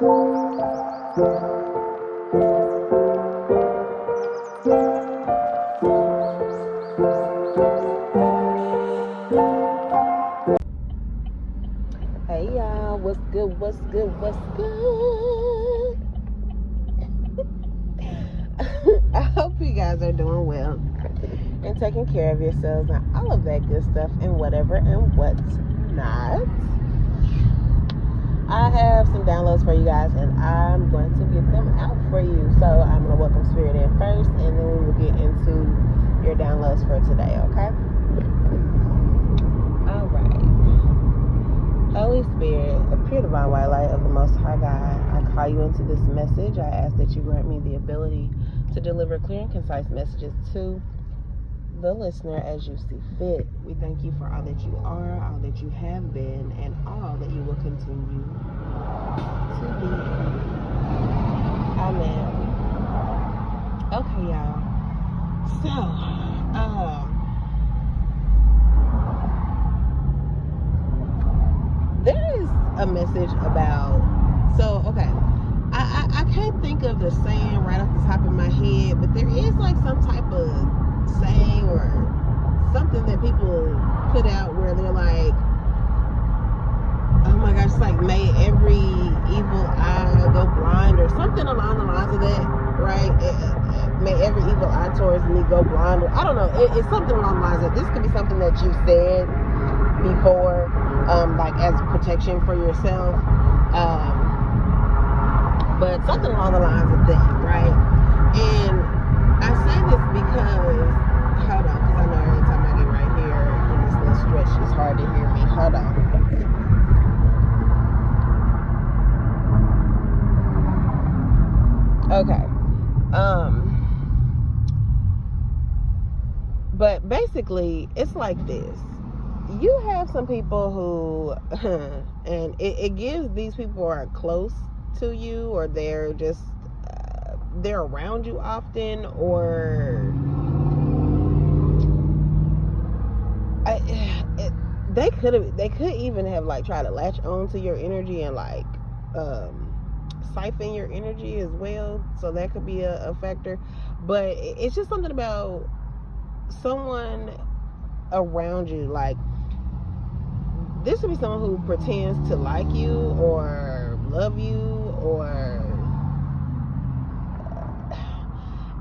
Hey y'all, what's good, what's good, what's good? I hope you guys are doing well and taking care of yourselves and all of that good stuff and whatever and what's not. I have some downloads for you guys and I'm going to get them out for you. So I'm going to welcome Spirit in first and then we will get into your downloads for today, okay? All right. Holy Spirit, a pure divine white light of the Most High God, I call you into this message. I ask that you grant me the ability to deliver clear and concise messages to the listener as you see fit. We thank you for all that you are, all that you have been, and all that you will continue to be. Amen. Okay, y'all. So, there is a message about, I can't think of the saying right off the top of my head, but there is like some type of saying or something that people put out where they're like, oh my gosh, it's like, may every evil eye go blind or something along the lines of that, right? May every evil eye towards me go blind, or I don't know, it's something along the lines of, this could be something that you said before, like as protection for yourself, but something along the lines of that, right? And I say this because, hold on, because I know every time I get right here in this little stretch, it's hard to hear me. Hold on. Okay. But basically, it's like this. You have some people who, and it gives these people who are close to you, or they're just, they're around you often, or they could even have like tried to latch on to your energy and like siphon your energy as well, so that could be a factor. But it's just something about someone around you, like this would be someone who pretends to like you or love you, or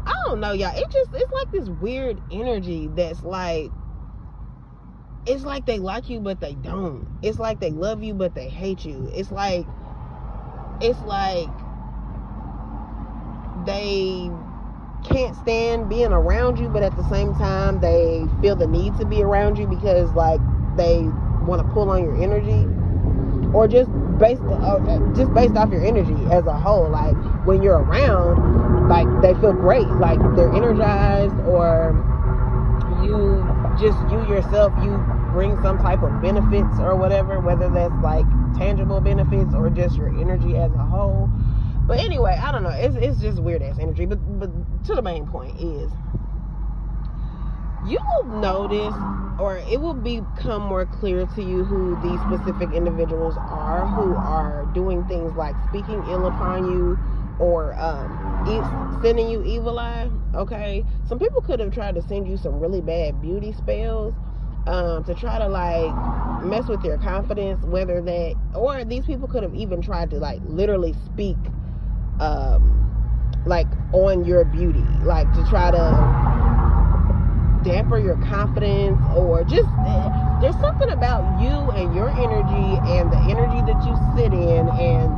I don't know, y'all. It's like this weird energy that's like, it's like they like you but they don't. It's like they love you but they hate you. It's like they can't stand being around you, but at the same time they feel the need to be around you because like they want to pull on your energy, or just based off your energy as a whole. Like when you're around, like they feel great, like they're energized, or you yourself, you bring some type of benefits or whatever, whether that's like tangible benefits or just your energy as a whole. But anyway, I don't know, it's just weird ass energy. But to the main point is, you will notice, or it will become more clear to you who these specific individuals are, who are doing things like speaking ill upon you, or sending you evil eye. Okay, some people could have tried to send you some really bad beauty spells, to try to like mess with your confidence, whether that, or these people could have even tried to like literally speak like on your beauty, like to try to damper your confidence, or just there's something about you and your energy and the energy that you sit in and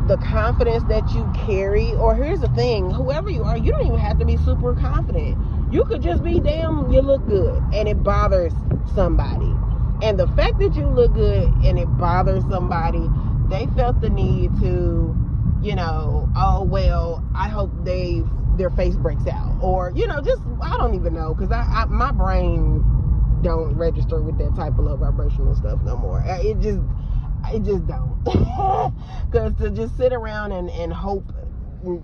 the confidence that you carry. Or here's the thing, whoever you are, you don't even have to be super confident. You could just be, damn, you look good, and it bothers somebody. And the fact that you look good and it bothers somebody, they felt the need to, you know, oh well, I hope their face breaks out, or you know, just, I don't even know, because I my brain don't register with that type of low vibrational stuff no more. It just don't. Because to just sit around and hope,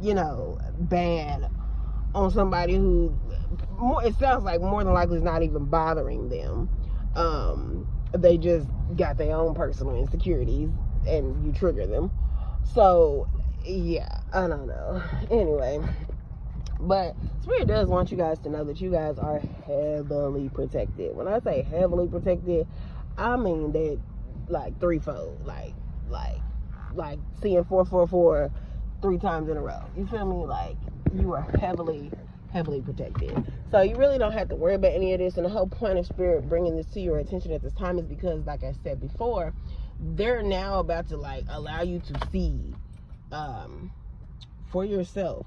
you know, bad on somebody who, it sounds like more than likely is not even bothering them. They just got their own personal insecurities and you trigger them. So yeah, I don't know. Anyway, but Spirit does want you guys to know that you guys are heavily protected. When I say heavily protected, I mean that like threefold, like seeing 444 3 times in a row. You feel me? Like, you are heavily protected. So you really don't have to worry about any of this. And the whole point of Spirit bringing this to your attention at this time is because, like I said before, they're now about to like allow you to see for yourself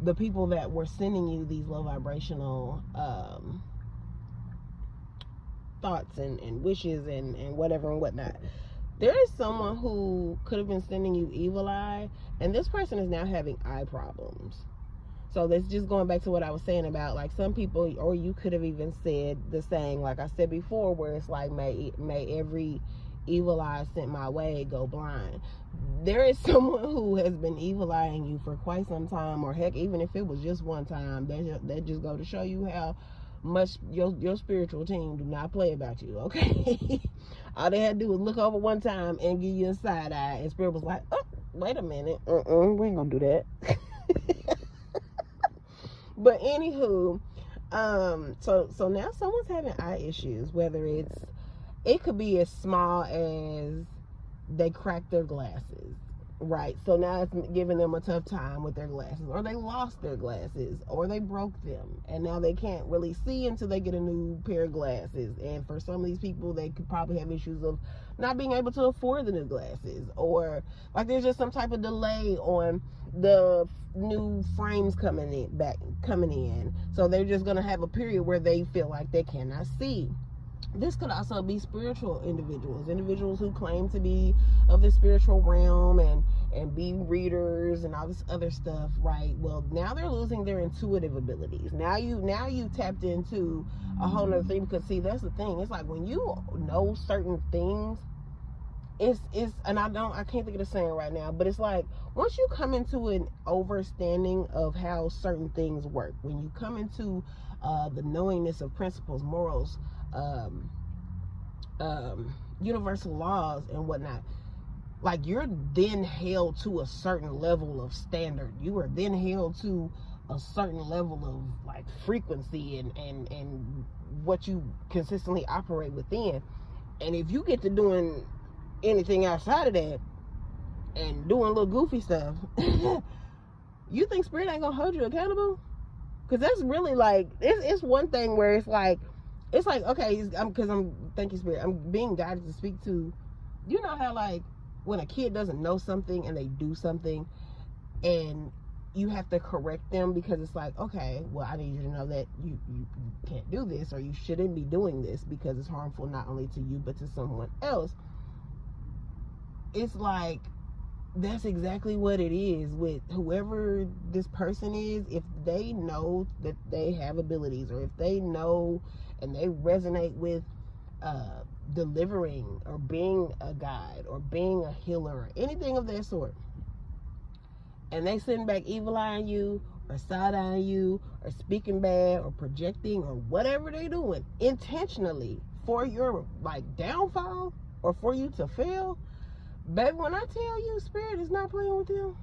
the people that were sending you these low vibrational thoughts and wishes and whatever and whatnot. There is someone who could have been sending you evil eye, and this person is now having eye problems. So that's just going back to what I was saying about, like, some people, or you could have even said the saying, like I said before, where it's like, may every evil eye sent my way go blind. There is someone who has been evil eyeing you for quite some time, or heck, even if it was just one time. That just go to show you how much your spiritual team do not play about you, okay? All they had to do was look over one time and give you a side eye, and Spirit was like, oh, wait a minute, we ain't gonna do that. But anywho, so now someone's having eye issues, whether it could be as small as they cracked their glasses, right? So now it's giving them a tough time with their glasses, or they lost their glasses, or they broke them, and now they can't really see until they get a new pair of glasses. And for some of these people, they could probably have issues of not being able to afford the new glasses, or like there's just some type of delay on the new frames coming in. So they're just gonna have a period where they feel like they cannot see. This could also be spiritual individuals who claim to be of the spiritual realm and be readers and all this other stuff, right? Well, now they're losing their intuitive abilities. Now you tapped into a whole nother thing, because see, that's the thing. It's like when you know certain things, it's and I can't think of the saying right now, but it's like once you come into an understanding of how certain things work, when you come into the knowingness of principles, morals, universal laws and whatnot, like you're then held to a certain level of standard. You are then held to a certain level of like frequency and what you consistently operate within. And if you get to doing anything outside of that and doing little goofy stuff, you think Spirit ain't gonna hold you accountable? Because that's really like, it's one thing where it's like okay, thank you, Spirit, I'm being guided to speak to, you know how like when a kid doesn't know something and they do something and you have to correct them because it's like, okay, well, I need you to know that you can't do this, or you shouldn't be doing this because it's harmful not only to you but to someone else. It's like, that's exactly what it is with whoever this person is. If they know that they have abilities, or if they know and they resonate with delivering or being a guide or being a healer or anything of that sort, and they sitting back evil eyeing you or side eyeing you or speaking bad or projecting or whatever they doing intentionally for your like downfall or for you to fail, baby, when I tell you Spirit is not playing with them.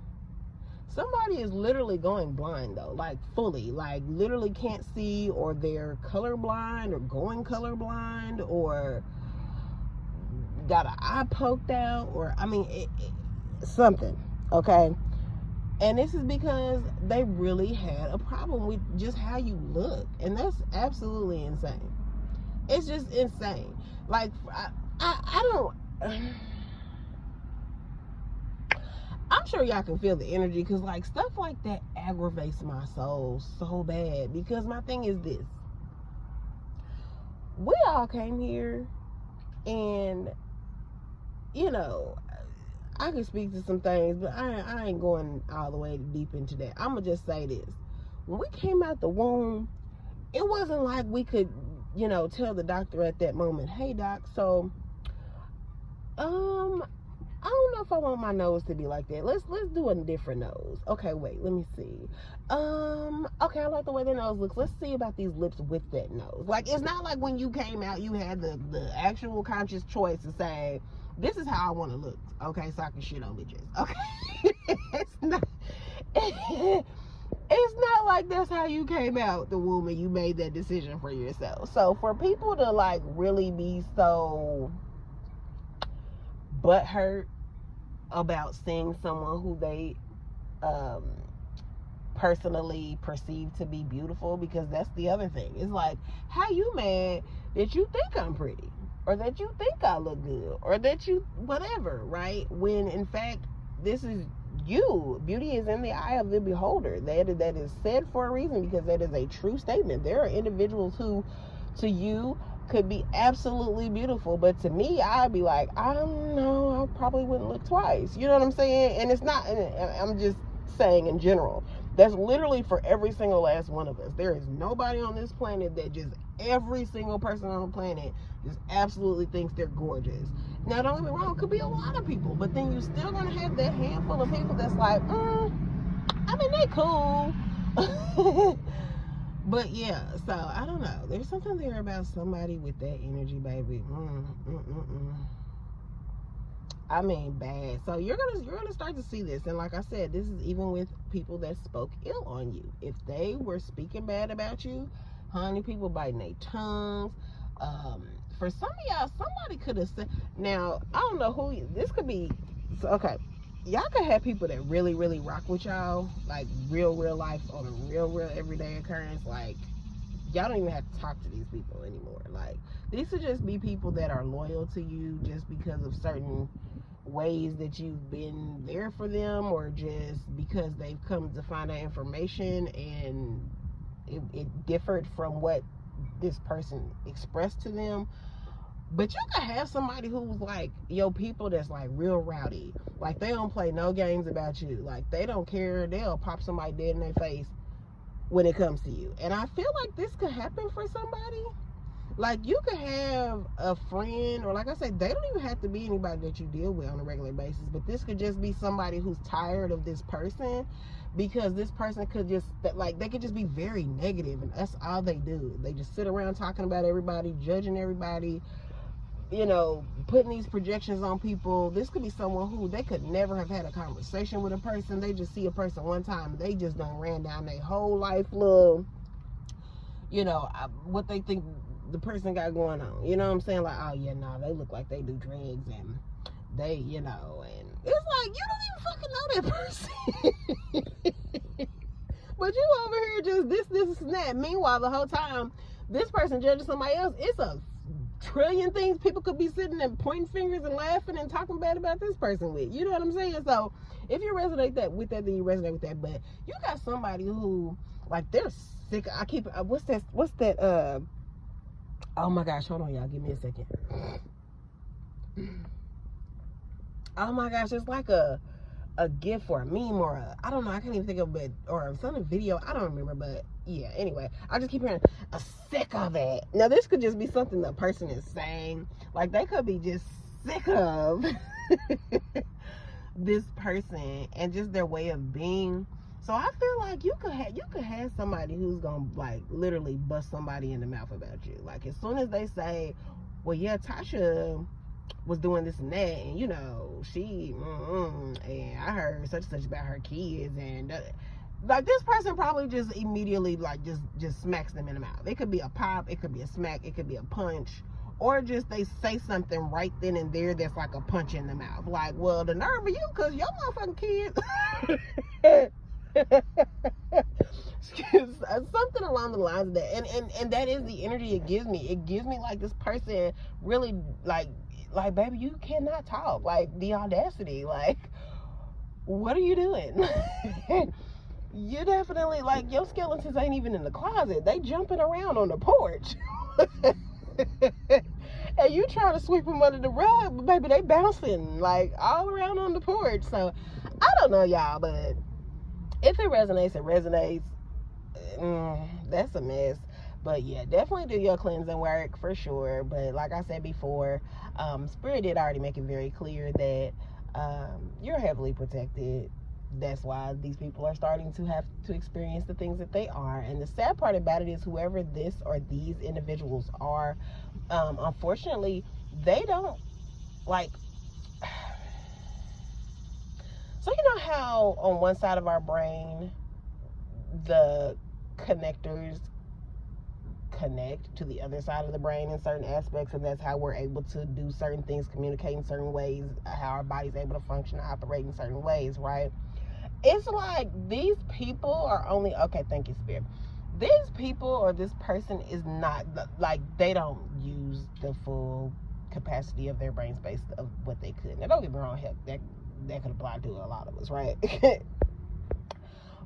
Somebody is literally going blind though, like fully, like literally can't see, or they're colorblind or going colorblind, or got an eye poked out, or I mean something, okay? And this is because they really had a problem with just how you look, and that's absolutely insane. It's just insane. Like I don't. I'm sure y'all can feel the energy, because like stuff like that aggravates my soul so bad. Because my thing is this: we all came here, and you know, I can speak to some things, but I ain't going all the way deep into that. I'm gonna just say this: when we came out the womb, it wasn't like we could, you know, tell the doctor at that moment, "Hey doc, so I don't know if I want my nose to be like that. Let's do a different nose. Okay, wait, let me see. Okay, I like the way the nose looks. Let's see about these lips with that nose." Like, it's not like when you came out, you had the actual conscious choice to say, this is how I want to look, okay, so I can shit on bitches, okay? It's not like that's how you came out the womb and you made that decision for yourself. So for people to like really be so butthurt about seeing someone who they personally perceive to be beautiful, because that's the other thing. It's like, how you mad that you think I'm pretty, or that you think I look good, or that you whatever, right? When in fact, this is you. Beauty is in the eye of the beholder. That is said for a reason, because that is a true statement. There are individuals who, to you, could be absolutely beautiful, but to me, I'd be like, I don't know, I probably wouldn't look twice. You know what I'm saying? And it's not, I'm just saying in general. That's literally for every single last one of us. There is nobody on this planet that just, every single person on the planet just absolutely thinks they're gorgeous. Now, don't get me wrong, it could be a lot of people, but then you're still gonna have that handful of people that's like, I mean, they cool. But yeah, so I don't know. There's something there about somebody with that energy, baby. I mean, bad. So you're gonna start to see this, and like I said, this is even with people that spoke ill on you. If they were speaking bad about you, honey, people biting their tongues. For some of y'all, somebody could have said. Now, I don't know who this could be. So, okay, y'all could have people that really, really rock with y'all, like real life, on a real everyday occurrence. Like, y'all don't even have to talk to these people anymore. Like, these would just be people that are loyal to you just because of certain ways that you've been there for them, or just because they've come to find out information and it differed from what this person expressed to them. But you could have somebody who's like, yo, people that's like real rowdy. Like, they don't play no games about you. Like, they don't care. They'll pop somebody dead in their face when it comes to you. And I feel like this could happen for somebody. Like, you could have a friend, or like I said, they don't even have to be anybody that you deal with on a regular basis, but this could just be somebody who's tired of this person, because this person could just, like, they could just be very negative, and that's all they do. They just sit around talking about everybody, judging everybody, you know, putting these projections on people. This could be someone who, they could never have had a conversation with a person. They just see a person one time, they just done ran down their whole life, little, you know, what they think the person got going on. You know what I'm saying? Like, oh yeah, no, they look like they do drugs, and they, you know, and it's like, you don't even fucking know that person. But you over here just this and that. Meanwhile, the whole time this person judging somebody else, it's a trillion things people could be sitting and pointing fingers and laughing and talking bad about this person with. You know what I'm saying? So if you resonate with that, then you resonate with that. But you got somebody who, like, they're sick. I keep, what's that, oh my gosh, hold on, y'all, give me a second. Oh my gosh, it's like a gif or a meme or I don't know, I can't even think of it, or some video, I don't remember, but yeah, anyway, I just keep hearing a sick of it. Now, this could just be something the person is saying, like, they could be just sick of this person and just their way of being. So I feel like you could have somebody who's gonna, like, literally bust somebody in the mouth about you. Like, as soon as they say, well, yeah, Tasha was doing this and that, and, you know, she and I heard such and such about her kids, and like, this person probably just immediately, like, just smacks them in the mouth. It could be a pop, it could be a smack, it could be a punch, or just they say something right then and there that's like a punch in the mouth. Like, well, the nerve of you, because your motherfucking kids. Something along the lines of that, and that is the energy it gives me. It gives me like this person really like, baby, you cannot talk. Like, the audacity. Like, what are you doing? You definitely, like, your skeletons ain't even in the closet. They jumping around on the porch. And you trying to sweep them under the rug, but baby, they bouncing like all around on the porch. So I don't know, y'all, but if it resonates, it resonates. That's a mess. But yeah, definitely do your cleansing work for sure. But like I said before, Spirit did already make it very clear that you're heavily protected. That's why these people are starting to have to experience the things that they are. And the sad part about it is, whoever this or these individuals are, unfortunately, they don't, like, So you know how on one side of our brain the connectors connect to the other side of the brain in certain aspects, and that's how we're able to do certain things, communicate in certain ways, how our body's able to function, operate in certain ways, right? It's like these people are only, okay, thank you, Spirit. These people or this person is not, like, they don't use the full capacity of their brain space of what they could. Now, don't get me wrong, heck, that could apply to a lot of us, right?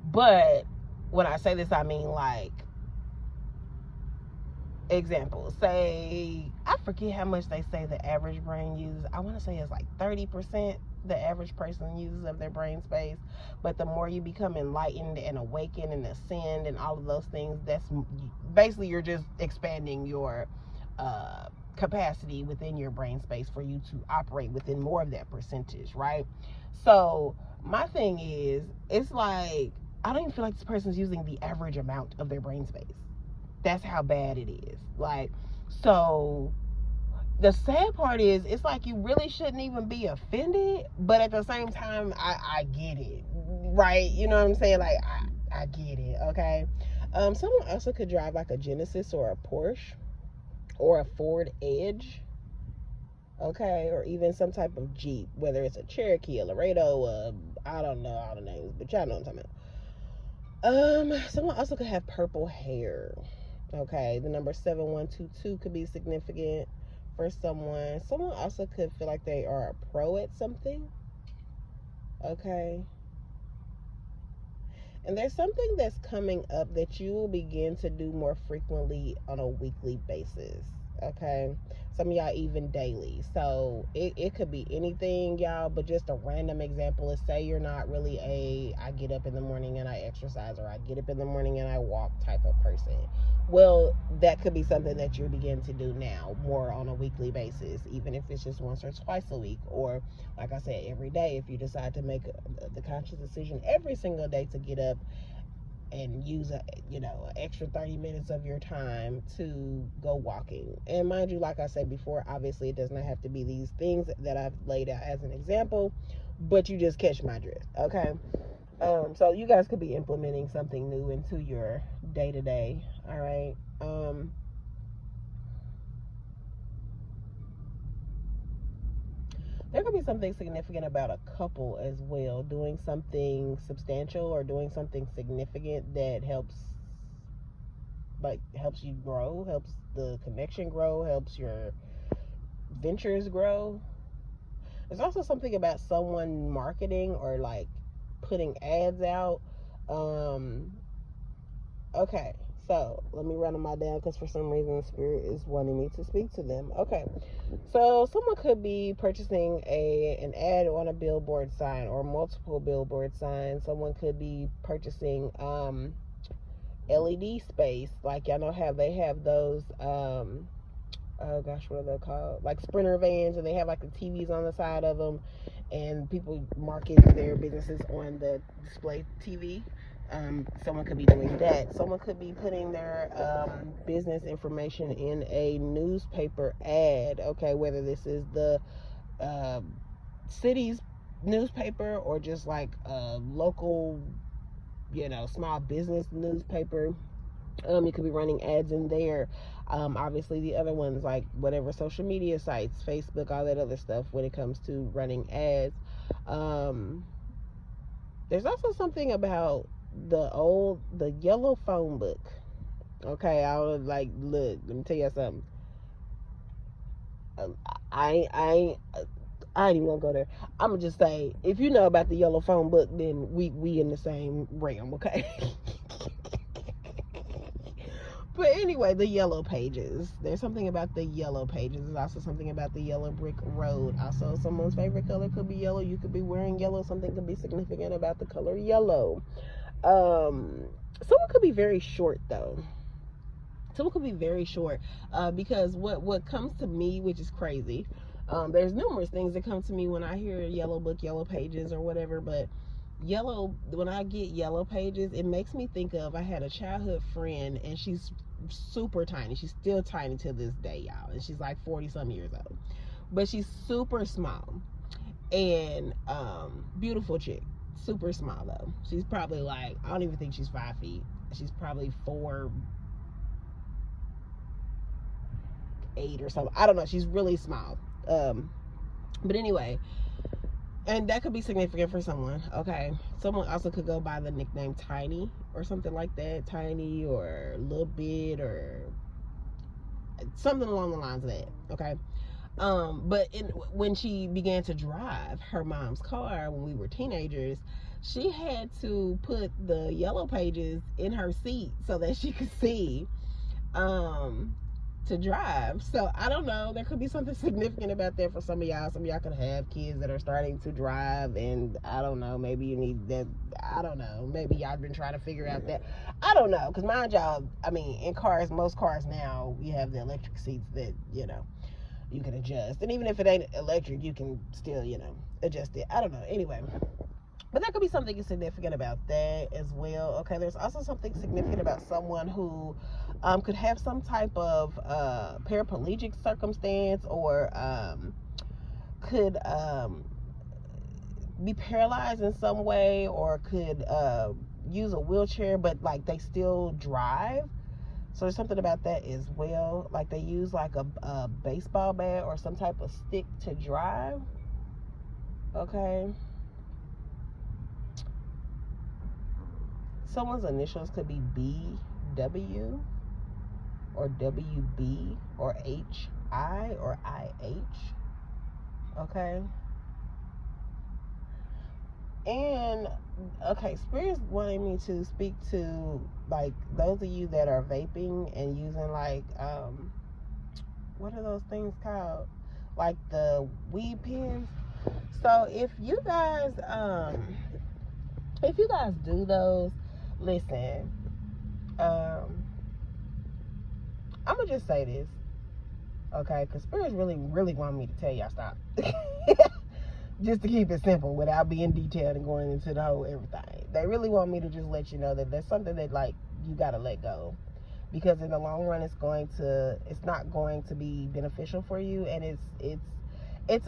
But when I say this, I mean, like, example, say, I forget how much they say the average brain uses. I want to say it's like 30% the average person uses of their brain space. But the more you become enlightened and awakened and ascend and all of those things, that's basically, you're just expanding your capacity within your brain space for you to operate within more of that percentage, right? So my thing is, it's like, I don't even feel like this person's using the average amount of their brain space. That's how bad it is. Like, so the sad part is, it's like you really shouldn't even be offended, but at the same time, I get it, right? You know what I'm saying? Like, I get it, okay? Someone also could drive like a Genesis or a Porsche or a Ford Edge, okay? Or even some type of Jeep, whether it's a Cherokee, a Laredo, I don't know all the names, but y'all know what I'm talking about. Someone also could have purple hair. Okay, the number 7122 could be significant for someone. Someone also could feel like they are a pro at something. Okay. And there's something that's coming up that you will begin to do more frequently on a weekly basis. Okay. Some of y'all even daily. So it could be anything, y'all, but just a random example is, say you're not really I get up in the morning and I exercise, or I get up in the morning and I walk type of person. Well, that could be something that you begin to do now more on a weekly basis, even if it's just once or twice a week, or like I said, every day, if you decide to make the conscious decision every single day to get up and use an extra 30 minutes of your time to go walking. And mind you, like I said before, obviously it does not have to be these things that I've laid out as an example, but you just catch my drift, okay? So you guys could be implementing something new into your day-to-day, all right? There could be something significant about a couple as well, doing something substantial or doing something significant that helps you grow, helps the connection grow, helps your ventures grow. There's also something about someone marketing or like putting ads out. Okay, so let me run them all down, because for some reason Spirit is wanting me to speak to them. Okay, so someone could be purchasing an ad on a billboard sign or multiple billboard signs. Someone could be purchasing LED space, like y'all know how they have those oh gosh, what are they called? Like Sprinter vans, and they have like the TVs on the side of them, and people market their businesses on the display TV. Someone could be doing that. Someone could be putting their business information in a newspaper ad. Okay, whether this is the city's newspaper or just like a local, small business newspaper. You could be running ads in there. Obviously, the other ones, like whatever social media sites, Facebook, all that other stuff, when it comes to running ads. There's also something about the yellow phone book. Okay, I was like, look, let me tell you something. I ain't even gonna go there. I'm gonna just say, if you know about the yellow phone book, then we in the same realm, okay? But anyway, the yellow pages. There's something about the yellow pages. There's also something about the yellow brick road. Also, someone's favorite color could be yellow. You could be wearing yellow. Something could be significant about the color yellow. Someone could be very short, though. Someone could be very short, because what comes to me, which is crazy, there's numerous things that come to me when I hear yellow book, yellow pages, or whatever, but when I get yellow pages, it makes me think of, I had a childhood friend, and she's super tiny. She's still tiny to this day, y'all, and she's like 40 some years old, but she's super small. And beautiful chick, super small though. She's probably like, I don't even think she's 5 feet. She's probably 4'8" or something. I don't know. She's really small. But anyway, and that could be significant for someone. Okay, someone also could go by the nickname Tiny or something like that. Tiny or Little Bit or something along the lines of that. Okay. But when she began to drive her mom's car when we were teenagers, she had to put the yellow pages in her seat so that she could see to drive. So I don't know, there could be something significant about that for some of y'all. Some of y'all could have kids that are starting to drive, and I don't know, maybe you need that. I don't know, maybe y'all been trying to figure out that. I don't know, because mind y'all, I mean, in cars, most cars now, you have the electric seats that, you know, you can adjust. And even if it ain't electric, you can still, you know, adjust it. I don't know. Anyway, but there could be something significant about that as well. Okay, there's also something significant about someone who could have some type of paraplegic circumstance, or could be paralyzed in some way, or could use a wheelchair, but like they still drive. So there's something about that as well. Like they use like a baseball bat or some type of stick to drive. Okay. Someone's initials could be BW or WB or HI or IH. Okay. And okay, Spirit's wanting me to speak to like those of you that are vaping and using like what are those things called? Like the weed pens. So if you guys do those, listen, I'm gonna just say this, okay? Because Spirit's really want me to tell y'all stop. Just to keep it simple without being detailed and going into the whole everything. They really want me to just let you know that there's something that like you gotta let go, because in the long run it's not going to be beneficial for you, and it's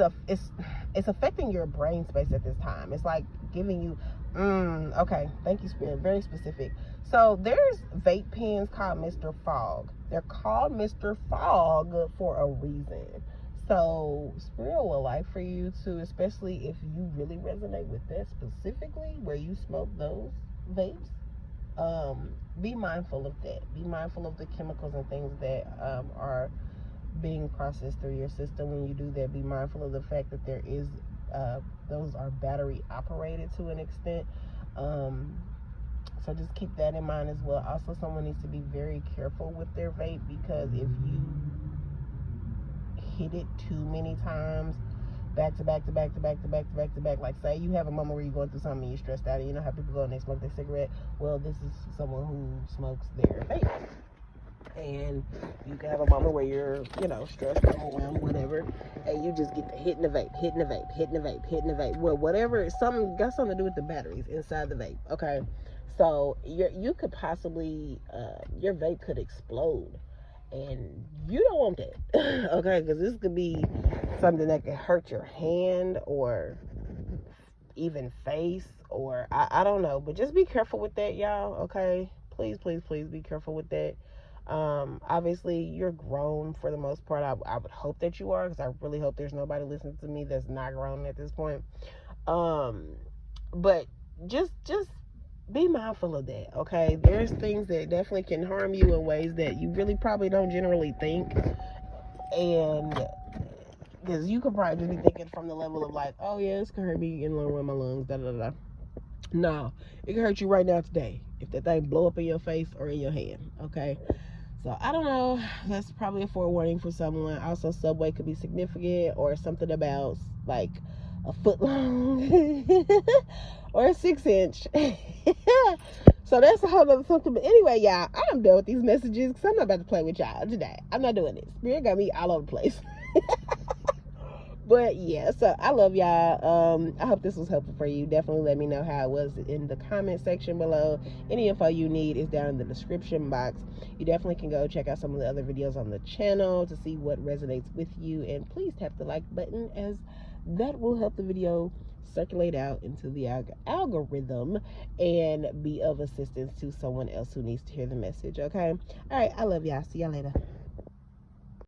affecting your brain space at this time. It's like giving you okay, thank you, Spirit, very specific. So there's vape pens called Mr. Fog. They're called Mr. Fog for a reason. So Spirit would like for you to, especially if you really resonate with that specifically, where you smoke those vapes, be mindful of that. Be mindful of the chemicals and things that are being processed through your system when you do that. Be mindful of the fact that there is those are battery operated to an extent. So just keep that in mind as well. Also, someone needs to be very careful with their vape, because if you hit it too many times back to back, like say you have a moment where you're going through something and you're stressed out, and you know how people go and they smoke their cigarette. Well, this is someone who smokes their vape, and you can have a moment where you're, you know, stressed, overwhelmed, whatever, and you just get to hitting the vape. Well, whatever, something got something to do with the batteries inside the vape. Okay, so you could possibly your vape could explode, and you don't want that. Okay, because this could be something that could hurt your hand or even face, or I don't know, but just be careful with that, y'all. Okay, please be careful with that. Obviously you're grown for the most part. I would hope that you are, because I really hope there's nobody listening to me that's not grown at this point. But just be mindful of that, okay? There's things that definitely can harm you in ways that you really probably don't generally think, and because you could probably just be thinking from the level of like, oh yeah, this can hurt me in my lungs, No, it can hurt you right now today if that thing blow up in your face or in your hand. Okay, so I don't know, that's probably a forewarning for someone. Also, Subway could be significant, or something about like a foot long or a 6-inch. So that's a whole other something. But anyway, y'all, I'm done with these messages, because I'm not about to play with y'all today. I'm not doing this. Spirit got me all over the place. But yeah, so I love y'all. I hope this was helpful for you. Definitely let me know how it was in the comment section below. Any info you need is down in the description box. You definitely can go check out some of the other videos on the channel to see what resonates with you, and please tap the like button as that will help the video circulate out into the algorithm and be of assistance to someone else who needs to hear the message. Okay, all right, I love y'all. See y'all later.